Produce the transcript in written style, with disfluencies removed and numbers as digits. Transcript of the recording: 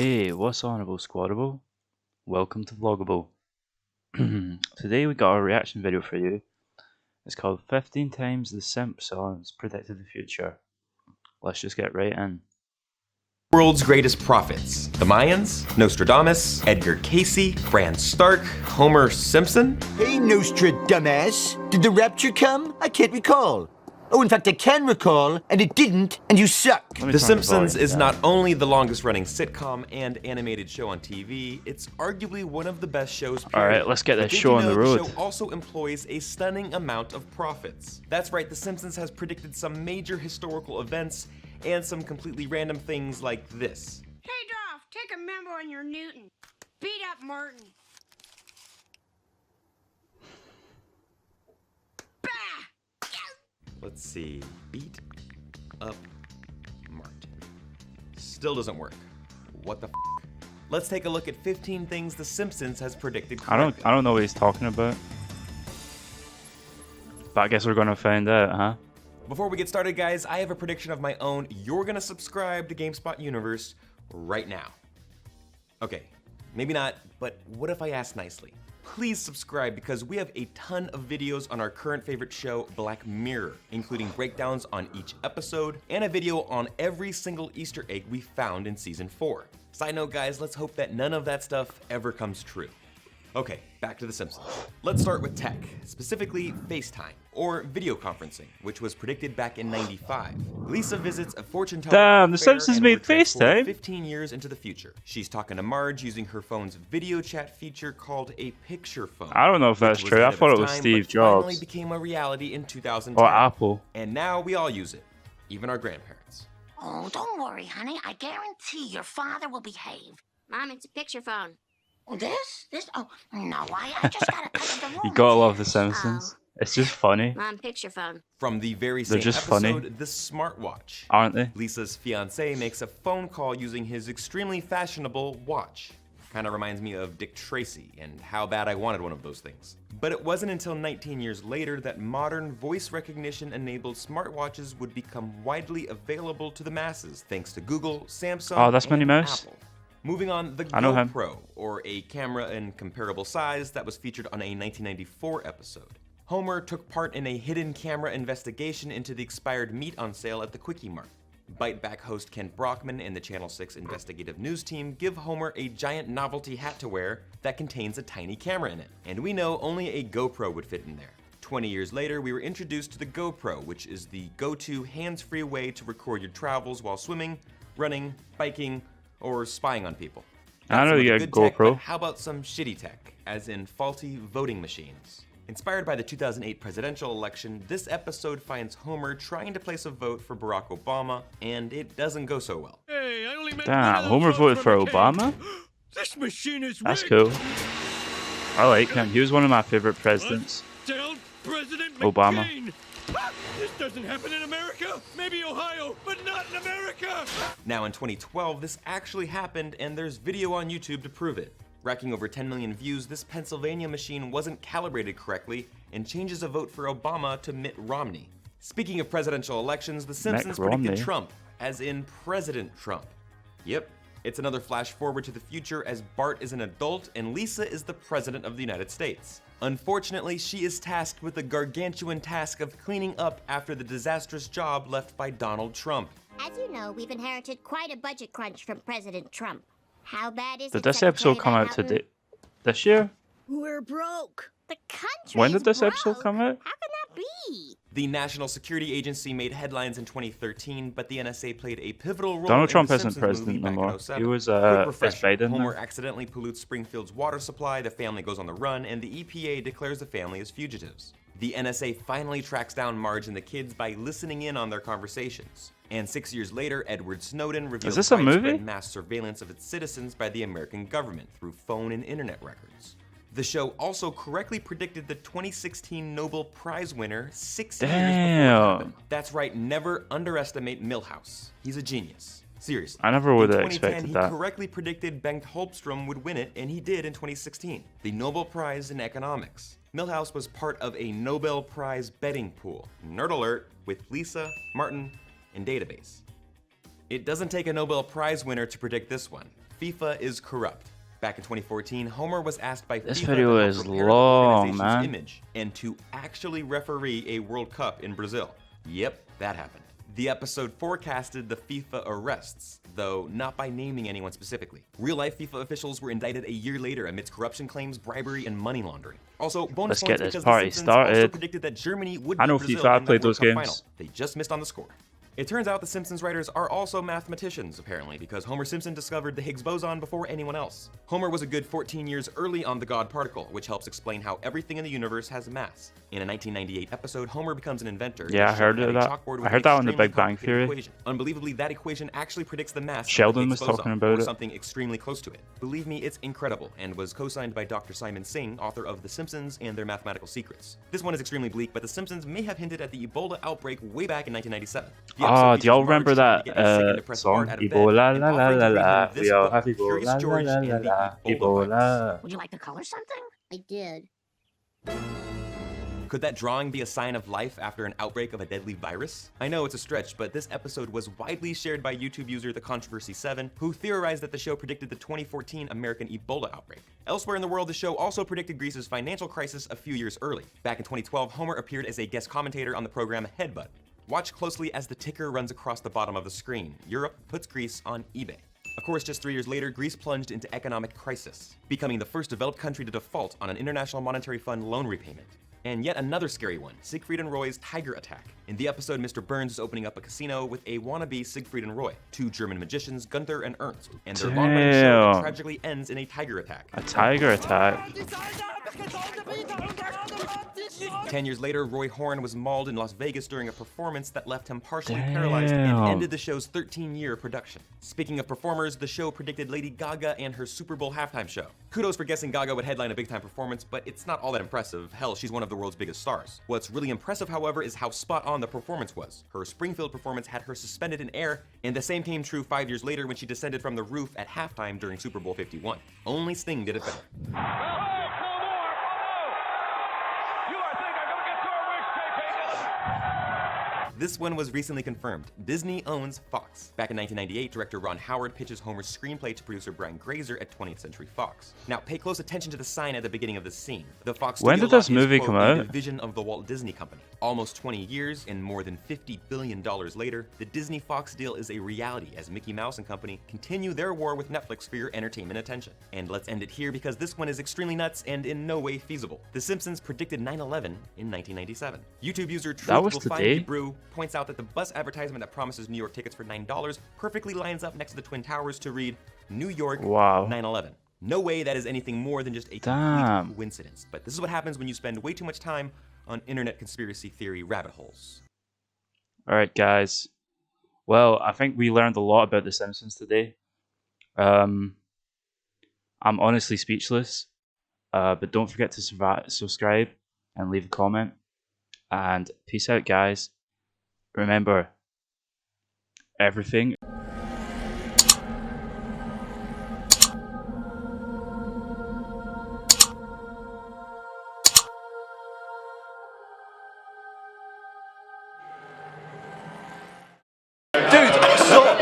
Hey, what's on about Squadable? Welcome to Vlogable. Today we got a reaction video for you. It's called 15 times the Simpsons predicted the future. Let's just get right in. World's greatest prophets. The Mayans, Nostradamus, Edgar Casey, Bran Stark, Homer Simpson. Hey, Nostradamus. Did the rapture come? I can't recall. Oh, in fact, I can recall, and it didn't, and you suck. The Simpsons is not only the longest running sitcom and animated show on TV, it's arguably one of the best shows, period. Alright, let's get this show on the road. The show also employs a stunning amount of prophets. That's right, The Simpsons has predicted some major historical events and some completely random things like this. Hey, Dolph, take a memo on your Newton. Beat up Martin. Let's see, beat up Martin. Still doesn't work. What the f? Let's take a look at 15 things The Simpsons has predicted correctly. I don't know what he's talking about. But I guess we're gonna find out, huh? Before we get started, guys, I have a prediction of my own. You're gonna subscribe to GameSpot Universe right now. Okay, maybe not, but what if I ask nicely? Please subscribe because we have a ton of videos on our current favorite show, Black Mirror, including breakdowns on each episode and a video on every single Easter egg we found in season 4. Side note, guys, let's hope that none of that stuff ever comes true. Okay, back to The Simpsons. Let's start with tech, specifically FaceTime, or video conferencing, which was predicted back in '95. Lisa visits a fortune teller. Damn, The Simpsons made FaceTime? 15 years into the future. She's talking to Marge using her phone's video chat feature called a picture phone. I don't know if that's true. I thought it was Steve Jobs. Finally became a reality in 2010. Or Apple. And now we all use it, even our grandparents. Oh, don't worry, honey. I guarantee your father will behave. Mom, it's a picture phone. This? Oh, no, I just gotta cut the room. You gotta love The Simpsons. It's just funny. Mom, picture phone. From the very They're same just episode, funny. the smartwatch. Aren't they? Lisa's fiancé makes a phone call using his extremely fashionable watch. Kind of reminds me of Dick Tracy and how bad I wanted one of those things. But it wasn't until 19 years later that modern voice recognition enabled smartwatches would become widely available to the masses thanks to Google, Samsung, Oh, that's and Minnie Mouse? Apple. Moving on, the I know him. GoPro, or a camera in comparable size that was featured on a 1994 episode. Homer took part in a hidden camera investigation into the expired meat on sale at the Quickie Mart. Bite Back host Ken Brockman and the Channel 6 investigative news team give Homer a giant novelty hat to wear that contains a tiny camera in it. And we know only a GoPro would fit in there. 20 years later, we were introduced to the GoPro, which is the go-to hands-free way to record your travels while swimming, running, biking, or spying on people. I know you got Good tech, GoPro. but how about some shitty tech, as in faulty voting machines? Inspired by the 2008 presidential election, this episode finds Homer trying to place a vote for Barack Obama, and it doesn't go so well. Hey, I only meant Damn, Homer voted for Obama? This machine is That's rigged. cool. I like him. He was one of my favorite presidents. Tell President Obama. McCain. Ah, this doesn't happen in America. Maybe Ohio, but not in America. Now in 2012, this actually happened, and there's video on YouTube to prove it. Racking over 10 million views, this Pennsylvania machine wasn't calibrated correctly and changes a vote for Obama to Mitt Romney. Speaking of presidential elections, The Simpsons predicted Romney. Trump, as in President Trump. Yep, it's another flash forward to the future as Bart is an adult and Lisa is the President of the United States. Unfortunately, she is tasked with the gargantuan task of cleaning up after the disastrous job left by Donald Trump. As you know, we've inherited quite a budget crunch from President Trump. How bad is Did it, this episode come out Secretary today? This year? We're broke. The country When is did this episode broke? come out? How can that be? The National Security Agency made headlines in 2013, but the NSA played a pivotal role Donald in Trump the isn't Simpsons president movie no back in more. 07. He was, Quick it's refresher. Biden Homer now. accidentally pollutes Springfield's water supply, the family goes on the run, and the EPA declares the family as fugitives. The NSA finally tracks down Marge and the kids by listening in on their conversations. And 6 years later, Edward Snowden revealed this a widespread movie? mass surveillance of its citizens by the American government through phone and internet records. The show also correctly predicted the 2016 Nobel Prize winner 6 years before it happened. That's right, never underestimate Milhouse. He's a genius. Seriously. I never would In have 2010, expected he that. correctly predicted Bengt Holmstrom would win it, and he did in 2016. The Nobel Prize in Economics. Milhouse was part of a Nobel Prize betting pool. Nerd alert, with Lisa, Martin, and Database. It doesn't take a Nobel Prize winner to predict this one. FIFA is corrupt. Back in 2014, Homer was asked by This FIFA video to help is repair long, the organization's man. image and to actually referee a World Cup in Brazil. Yep, that happened. The episode forecasted the FIFA arrests, though not by naming anyone specifically. Real-life FIFA officials were indicted a year later amidst corruption claims, bribery, and money laundering. Also, bonus Let's get points this because party the Simpsons also started. predicted that Germany would I know beat Brazil FIFA, I in the played World those Cup games. final. They just missed on the score. It turns out the Simpsons writers are also mathematicians, apparently, because Homer Simpson discovered the Higgs boson before anyone else. Homer was a good 14 years early on the God particle, which helps explain how everything in the universe has mass. In a 1998 episode, Homer becomes an inventor. Yeah, I heard of that. I heard that on The Big Bang Theory. Equation. Unbelievably, that equation actually predicts the mass Sheldon of the was Higgs boson, talking about or it. something extremely close to it. Believe me, it's incredible, and was co-signed by Dr. Simon Singh, author of The Simpsons and Their Mathematical Secrets. This one is extremely bleak, but The Simpsons may have hinted at the Ebola outbreak way back in 1997. The episode Oh, do features y'all Marge remember trying that to get a sick and depressed song? Bart out of bed Ebola and la la offering la to read la. him this We all book, have Curious Ebola George la la and the la. Ebola virus. Ebola. Would you like to color something? I did. Could that drawing be a sign of life after an outbreak of a deadly virus? I know it's a stretch, but this episode was widely shared by YouTube user The Controversy 7, who theorized that the show predicted the 2014 American Ebola outbreak. Elsewhere in the world, the show also predicted Greece's financial crisis a few years early. Back in 2012, Homer appeared as a guest commentator on the program Headbutt. Watch closely as the ticker runs across the bottom of the screen. Europe puts Greece on eBay. Of course, just 3 years later, Greece plunged into economic crisis, becoming the first developed country to default on an International Monetary Fund loan repayment. And yet another scary one, Siegfried and Roy's tiger attack. In the episode, Mr. Burns is opening up a casino with a wannabe Siegfried and Roy, 2 German magicians, Gunther and Ernst, and their long-running show that Damn. tragically ends in a tiger attack. A tiger attack. 10 years later, Roy Horn was mauled in Las Vegas during a performance that left him partially paralyzed and ended the show's 13-year production. Speaking of performers, the show predicted Lady Gaga and her Super Bowl halftime show. Kudos for guessing Gaga would headline a big-time performance, but it's not all that impressive. Hell, she's one of the world's biggest stars. What's really impressive, however, is how spot-on the performance was. Her Springfield performance had her suspended in air, and the same came true 5 years later when she descended from the roof at halftime during Super Bowl 51. Only Sting did it better. This one was recently confirmed. Disney owns Fox. Back in 1998, director Ron Howard pitches Homer's screenplay to producer Brian Grazer at 20th Century Fox. Now, pay close attention to the sign at the beginning of the scene. The Fox When studio did this lot is, movie quote, come a out? division of the Walt Disney Company. Almost 20 years and more than $50 billion later, the Disney-Fox deal is a reality as Mickey Mouse and company continue their war with Netflix for your entertainment attention. And let's end it here because this one is extremely nuts and in no way feasible. The Simpsons predicted 9/11 in 1997. YouTube user That was Truth Will Find today? You Brew points out that the bus advertisement that promises New York tickets for $9 perfectly lines up next to the Twin Towers to read New York Wow. 9/11. No way that is anything more than just a Damn. complete coincidence. But this is what happens when you spend way too much time on internet conspiracy theory rabbit holes. Alright, guys. Well, I think we learned a lot about The Simpsons today. I'm honestly speechless. But don't forget to subscribe and leave a comment. And peace out, guys. Remember, everything